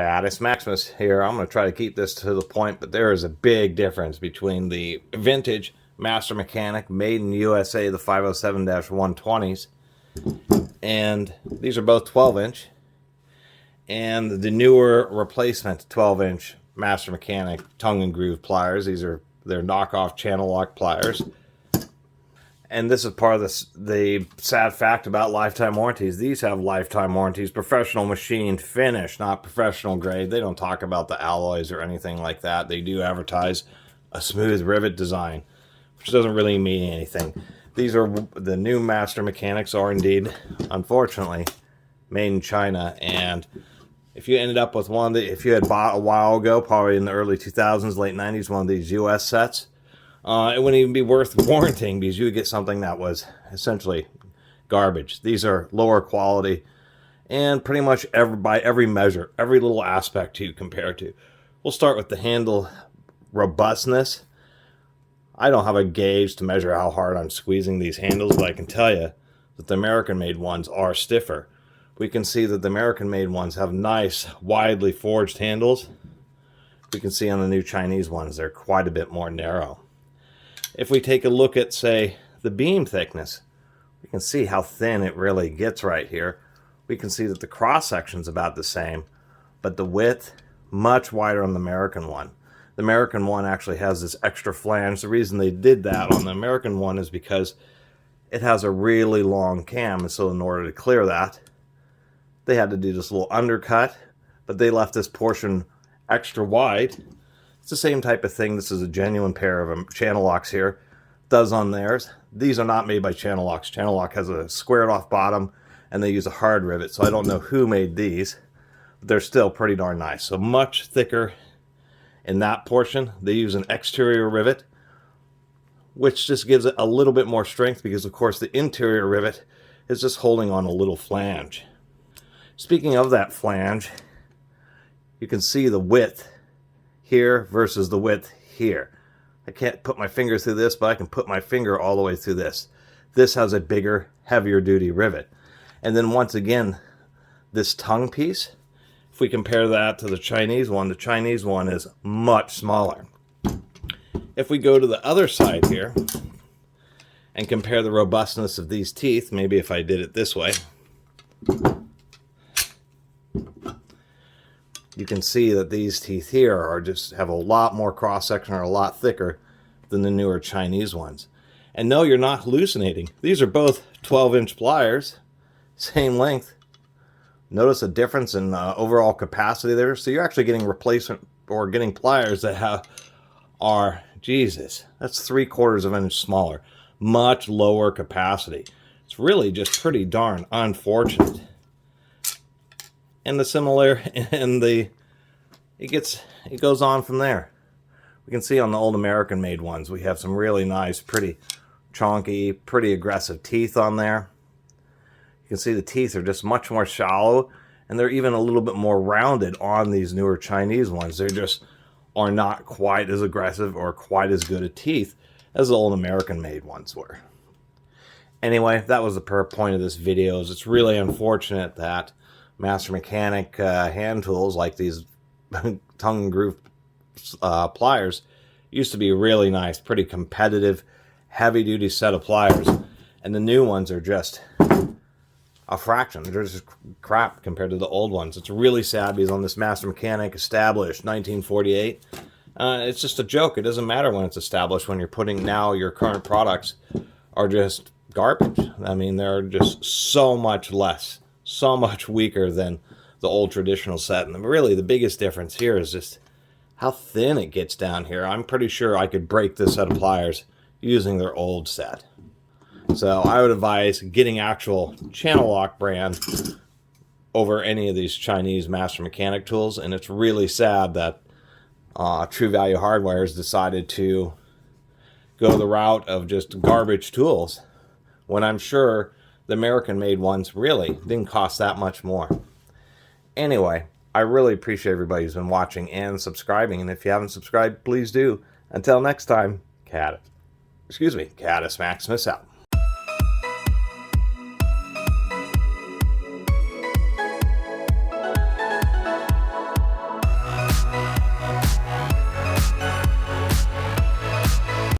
Catus, Maximus here. I'm going to try to keep this to the point, but there is a big difference between the vintage Master Mechanic made in USA, the 507-120s, and these are both 12-inch, and the newer replacement 12-inch Master Mechanic tongue and groove pliers. These are their knockoff channel lock pliers. And this is part of the sad fact about lifetime warranties. These have lifetime warranties, professional machined finish, not professional grade. They don't talk about the alloys or anything like that. They do advertise a smooth rivet design, which doesn't really mean anything. These are the new Master Mechanics are indeed, unfortunately, made in China. And if you ended up with one that, if you had bought a while ago, probably in the early 2000s, late 90s, one of these US sets, it wouldn't even be worth warranting because you would get something that was essentially garbage. These are lower quality and pretty much by every measure, every little aspect you compare to. We'll start with the handle robustness. I don't have a gauge to measure how hard I'm squeezing these handles, but I can tell you that the American-made ones are stiffer. We can see that the American-made ones have nice, widely forged handles. We can see on the new Chinese ones, they're quite a bit more narrow. If we take a look at, say, the beam thickness, we can see how thin it really gets right here. We can see that the cross-section's about the same, but the width, much wider on the American one. The American one actually has this extra flange. The reason they did that on the American one is because it has a really long cam, and so in order to clear that, they had to do this little undercut, but they left this portion extra wide. It's the same type of thing. This is a genuine pair of channel locks here. Does on theirs. These are not made by Channel Locks. Channel Lock has a squared off bottom and they use a hard rivet, so I don't know who made these, but they're still pretty darn nice. So much thicker in that portion. They use an exterior rivet, which just gives it a little bit more strength because of course the interior rivet is just holding on a little flange. Speaking of that flange, you can see the width here versus the width here. I can't put my finger through this, but I can put my finger all the way through this. This has a bigger, heavier duty rivet. And then once again, this tongue piece, if we compare that to the Chinese one is much smaller. If we go to the other side here and compare the robustness of these teeth, maybe if I did it this way, you can see that these teeth here are just have a lot more cross-section, are a lot thicker than the newer Chinese ones. And no, you're not hallucinating. These are both 12-inch pliers, same length. Notice a difference in overall capacity there. So you're actually getting replacement or getting pliers that are, Jesus, that's 3/4 of an inch smaller. Much lower capacity. It's really just pretty darn unfortunate. And the similar, and it goes on from there. We can see on the old American made ones, we have some really nice, pretty chonky, pretty aggressive teeth on there. You can see the teeth are just much more shallow, and they're even a little bit more rounded on these newer Chinese ones. They just are not quite as aggressive or quite as good at teeth as the old American made ones were. Anyway, that was the point of this video. Is it's really unfortunate that Master Mechanic hand tools like these tongue and groove pliers used to be really nice, pretty competitive, heavy-duty set of pliers, and the new ones are just a fraction. They're just crap compared to the old ones. It's really sad because on this Master Mechanic established 1948, it's just a joke. It doesn't matter when it's established when you're putting now your current products are just garbage. I mean, they're just so much less, so much weaker than the old traditional set. And really the biggest difference here is just how thin it gets down here. I'm pretty sure I could break this set of pliers using their old set. So I would advise getting actual Channel Lock brand over any of these Chinese Master Mechanic tools. And it's really sad that True Value Hardware has decided to go the route of just garbage tools, when I'm sure the American-made ones really didn't cost that much more. Anyway, I really appreciate everybody who's been watching and subscribing, and if you haven't subscribed, please do. Until next time, Catus Maximus out.